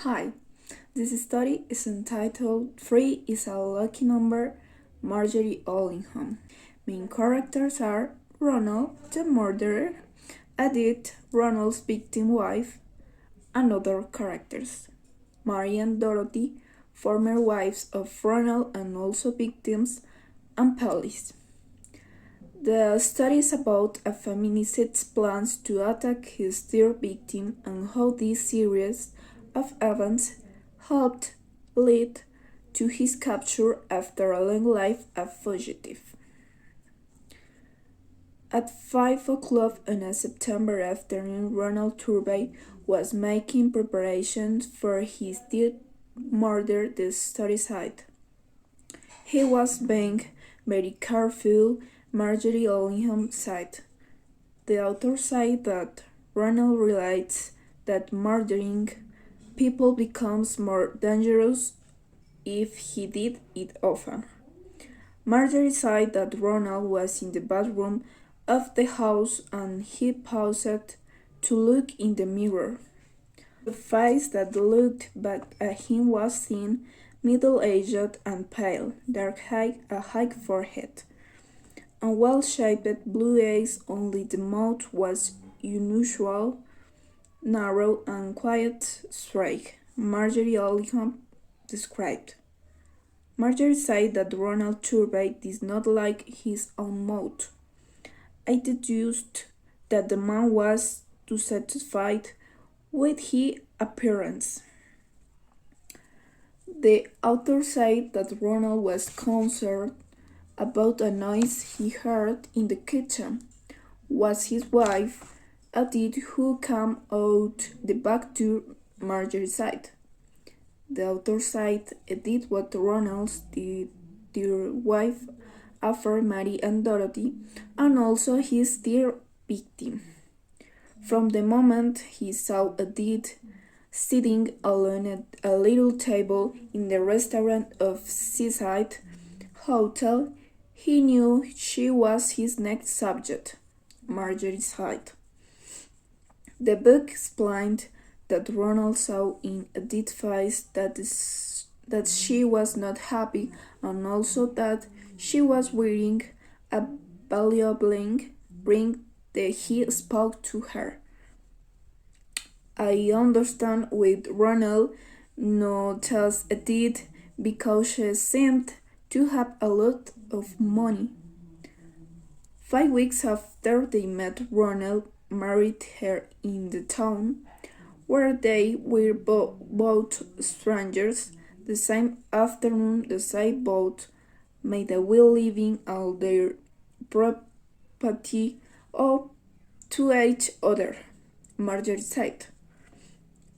Hi, this story is entitled 3 is a Lucky Number, Marjorie Ollingham. Main characters are Ronald, the murderer, Edith, Ronald's victim wife, and other characters. Mary and Dorothy, former wives of Ronald and also victims, and police. The story is about a feminist's plans to attack his dear victim and how this series of events helped lead to his capture after a long life a fugitive. At 5 o'clock on a September afternoon, Ronald Turvey was making preparations for his dead murder, the story said. He was being very careful, Marjorie Ollingham said. The author said that Ronald realized that murdering people becomes more dangerous if he did it often. Marjorie said that Ronald was in the bathroom of the house and he paused to look in the mirror. The face that looked back at him was thin, middle-aged and pale, dark hair, a high forehead, and well-shaped blue eyes. Only the mouth was unusual, narrow and quite straight, Marjorie Ollingham described. Marjorie said that Ronald Turvey did not like his own mouth. I deduced that the man was too satisfied with his appearance. The author said that Ronald was concerned about a noise he heard in the kitchen. Was his wife, Edith, who came out the back door, Marjorie said. The author said Edith was Ronald's dear wife after Mary and Dorothy, and also his dear victim. From the moment he saw Edith sitting alone at a little table in the restaurant of Seaside Hotel, he knew she was his next subject, Marjorie said. The book explained that Ronald saw in Edith's face that she was not happy and also that she was wearing a valuable ring that he spoke to her. I understand with Ronald, no tells Edith because she seemed to have a lot of money. 5 weeks after they met, Ronald married her in the town where they were both strangers. The same afternoon, they both made a will leaving all their property to each other, Marjorie said.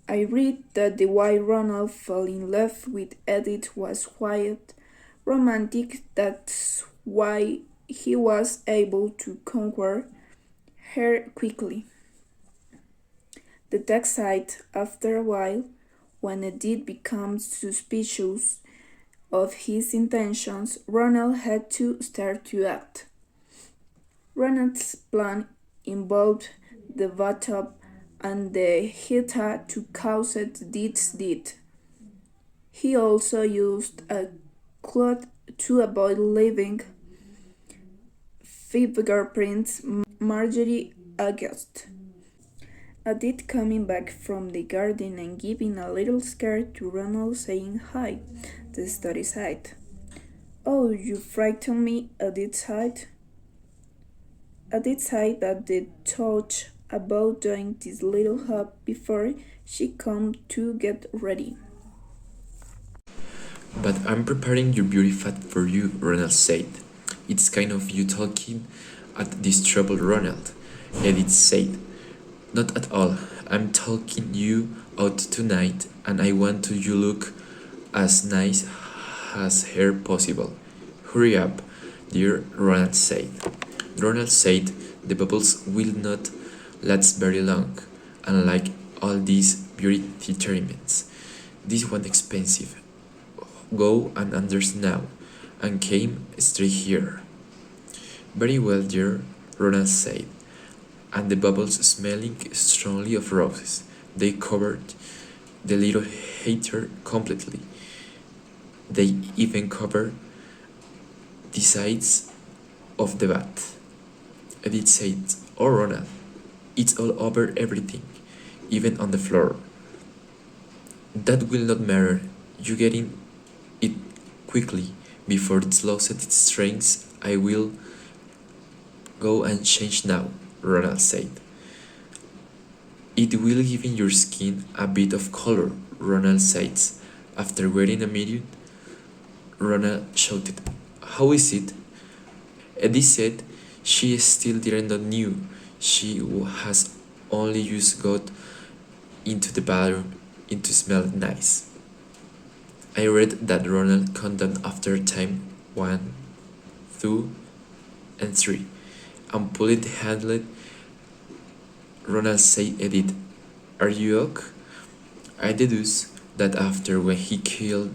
I read that the way Ronald fell in love with Edith was quite romantic. That's why he was able to conquer her quickly. The text said, after a while, when Edith becomes suspicious of his intentions, Ronald had to start to act. Ronald's plan involved the bathtub and the heater to cause Edith's death. He also used a cloth to avoid leaving fingerprints, Marjorie August. Edith coming back from the garden and giving a little scare to Ronald saying hi, the story said. Oh, you frightened me, Edith said. Edith said that the thought about doing this little hop before she come to get ready. But I'm preparing your beauty fat for you, Ronald said. It's kind of you talking at this trouble, Ronald, Edith said. Not at all. I'm taking you out tonight and I want to you look as nice as hair possible. Hurry up, dear, Ronald said. Ronald said the bubbles will not last very long, unlike all these beauty treatments. This one expensive. Go and undress now, and came straight here. Very well, dear, Ronald said, and the bubbles smelling strongly of roses. They covered the little hate her completely. They even cover the sides of the bath. Edith said, "Oh, Ronald, it's all over everything, even on the floor." "That will not matter. You get in it quickly before it's lost its strength. I will go and change now," Ronald said. "It will give your skin a bit of color," Ronald said. After waiting a minute, Ronald shouted, "How is it?" Eddie said she still didn't know. She has only just got into the bathroom to smell nice. I read that Ronald counted after time 1, 2, and 3, and pulled the handle. Ronald said, "Edith, are you okay?" I deduce that after when he killed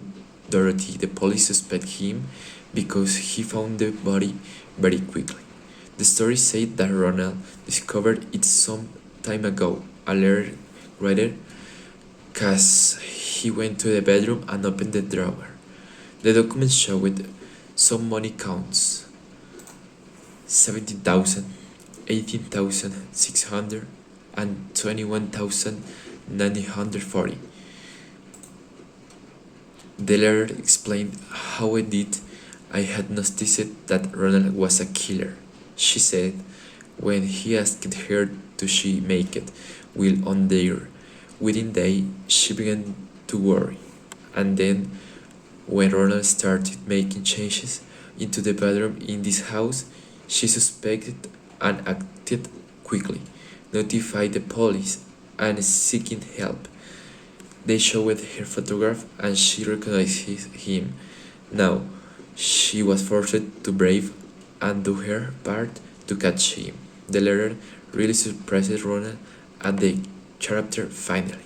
Dorothy, the police suspect him because he found the body very quickly. The story said that Ronald discovered it some time ago, a letter writer, cause he went to the bedroom and opened the drawer. The document showed some money counts: 17,000, 18,600, and 21,940. The letter explained how I had noticed that Ronald was a killer. She said when he asked her to she make it will on there. Within day she began to worry. And then when Ronald started making changes into the bedroom in this house, she suspected and acted quickly, notified the police, and seeking help. They showed her photograph and she recognized him. Now, she was forced to brave and do her part to catch him. The letter really surprised Ronald at the chapter finally.